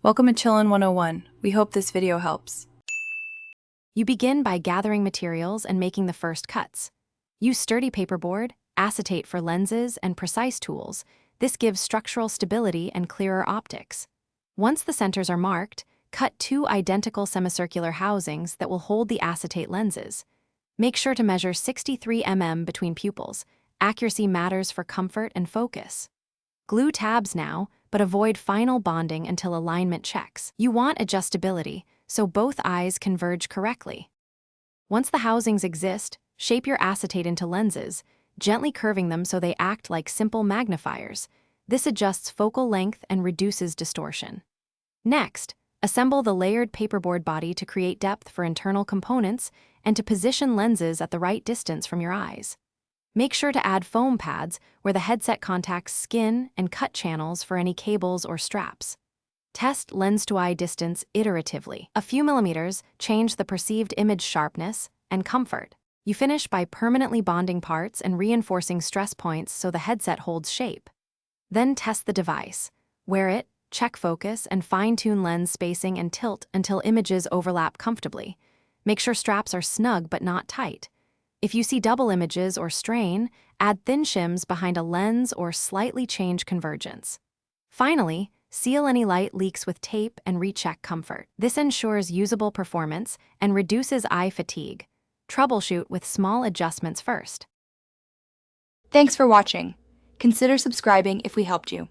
Welcome to Chillin' 101. We hope this video helps. You begin by gathering materials and making the first cuts. Use sturdy paperboard, acetate for lenses, and precise tools. This gives structural stability and clearer optics. Once the centers are marked, cut 2 identical semicircular housings that will hold the acetate lenses. Make sure to measure 63 mm between pupils. Accuracy matters for comfort and focus. Glue tabs now, but avoid final bonding until alignment checks. You want adjustability, so both eyes converge correctly. Once the housings exist, shape your acetate into lenses, gently curving them so they act like simple magnifiers. This adjusts focal length and reduces distortion. Next, assemble the layered paperboard body to create depth for internal components and to position lenses at the right distance from your eyes. Make sure to add foam pads where the headset contacts skin and cut channels for any cables or straps. Test lens-to-eye distance iteratively. A few millimeters change the perceived image sharpness and comfort. You finish by permanently bonding parts and reinforcing stress points so the headset holds shape. Then test the device. Wear it, check focus, and fine-tune lens spacing and tilt until images overlap comfortably. Make sure straps are snug but not tight. If you see double images or strain, add thin shims behind a lens or slightly change convergence. Finally, seal any light leaks with tape and recheck comfort. This ensures usable performance and reduces eye fatigue. Troubleshoot with small adjustments first. Thanks for watching. Consider subscribing if we helped you.